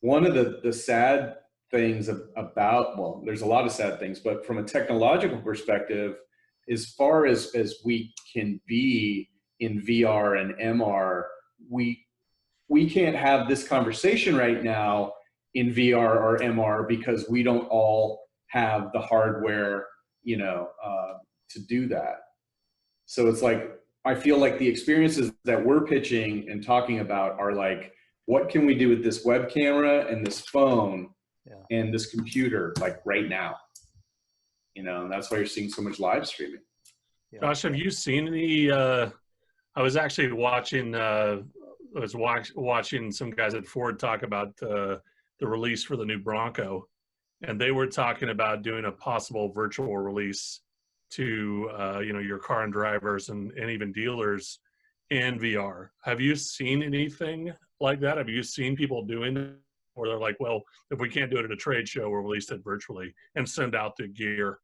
one of the sad things about, well, there's a lot of sad things, but from a technological perspective, as far as we can be in VR and MR, we can't have this conversation right now in VR or MR because we don't all have the hardware, to do that. So it's like, I feel like the experiences that we're pitching and talking about are like, what can we do with this web camera and this phone and this computer, like right now? And that's why you're seeing so much live streaming. Josh, have you seen any, I was actually watching, watching some guys at Ford talk about the release for the new Bronco, and they were talking about doing a possible virtual release to your car and drivers and even dealers in VR. Have you seen anything like that? Have you seen people doing it? Or they're like, well, if we can't do it at a trade show, we'll release it virtually and send out the gear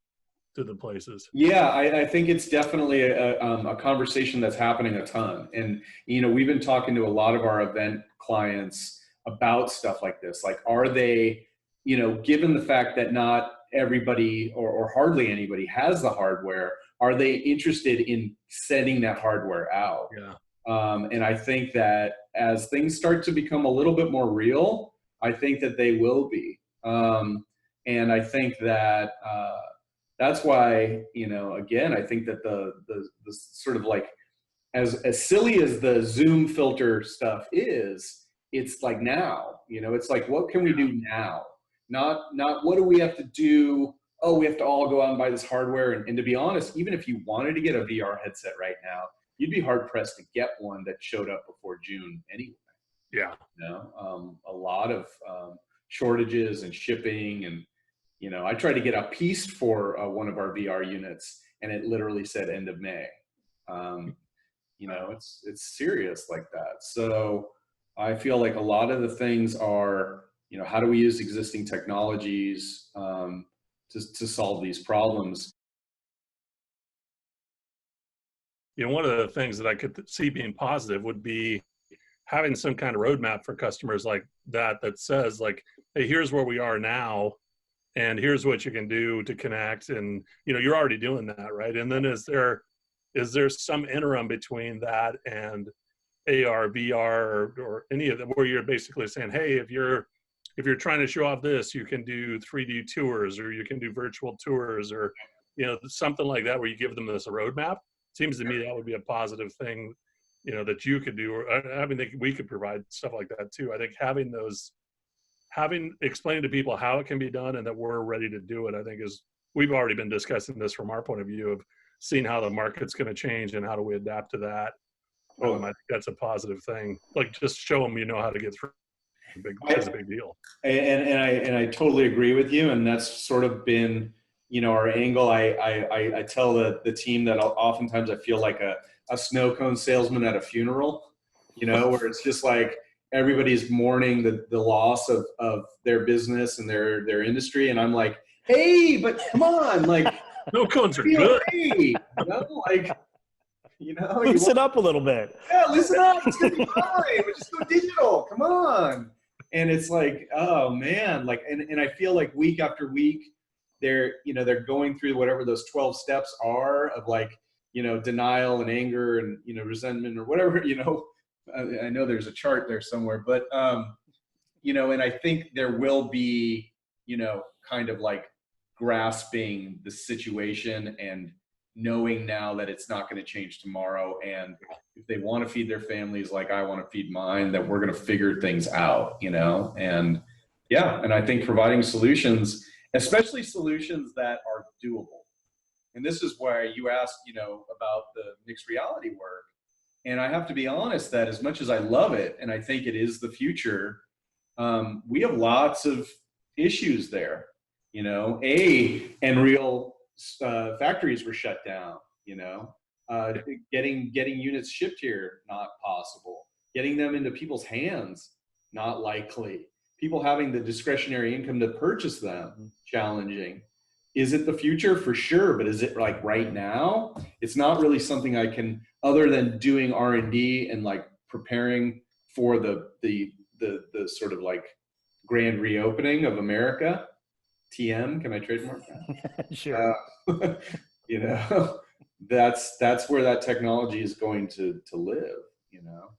to the places. Yeah, I think it's definitely a conversation that's happening a ton. And, we've been talking to a lot of our event clients about stuff like this. Like, are they, given the fact that not everybody or hardly anybody has the hardware, are they interested in sending that hardware out? Yeah. And I think that as things start to become a little bit more real, I think that they will be. And I think that that's why, again, I think that the sort of like, as silly as the Zoom filter stuff is, it's like now, it's like, what can we do now? Not what do we have to do? Oh, we have to all go out and buy this hardware. And to be honest, even if you wanted to get a VR headset right now, you'd be hard pressed to get one that showed up before June anyway. Yeah. A lot of shortages and shipping, and I tried to get a piece for one of our VR units, and it literally said end of May. It's serious like that. So I feel like a lot of the things are, how do we use existing technologies to solve these problems? One of the things that I could see being positive would be having some kind of roadmap for customers like that says like, hey, here's where we are now, and here's what you can do to connect. And, you're already doing that, right? And then is there some interim between that and AR, VR, or any of them where you're basically saying, hey, if you're trying to show off this, you can do 3D tours, or you can do virtual tours, or, something like that, where you give them this a roadmap? Seems to me that would be a positive thing, that you could do. Or I think we could provide stuff like that too. I think explaining to people how it can be done and that we're ready to do it, I think we've already been discussing this from our point of view of seeing how the market's going to change and how do we adapt to that. I think that's a positive thing. Like, just show them how to get through. It's a big deal. And I totally agree with you. And that's sort of been, our angle. I tell the team that oftentimes I feel like a snow cone salesman at a funeral, where it's just like everybody's mourning the loss of their business and their industry. And I'm like, hey, but come on, like, snow cones are good. Loosen up a little bit. Yeah, listen up. It's gonna be fine. We'll just go digital. Come on. And it's like, oh man, like, and I feel like week after week, they're going through whatever those 12 steps are of like, denial and anger and, resentment or whatever, I know there's a chart there somewhere, but, and I think there will be, kind of like grasping the situation and knowing now that it's not going to change tomorrow. And if they want to feed their families like I want to feed mine, that we're going to figure things out, and yeah. And I think providing solutions, especially solutions that are doable. And this is why you asked, about the mixed reality work. And I have to be honest that as much as I love it, and I think it is the future, we have lots of issues there. Real factories were shut down, getting units shipped here, not possible. Getting them into people's hands, not likely. People having the discretionary income to purchase them, challenging. Is it the future? For sure, but is it like right now? It's not really something I can, other than doing R&D and like preparing for the sort of like grand reopening of America, TM, can I trademark that? Sure. You know, that's where that technology is going to live, you know.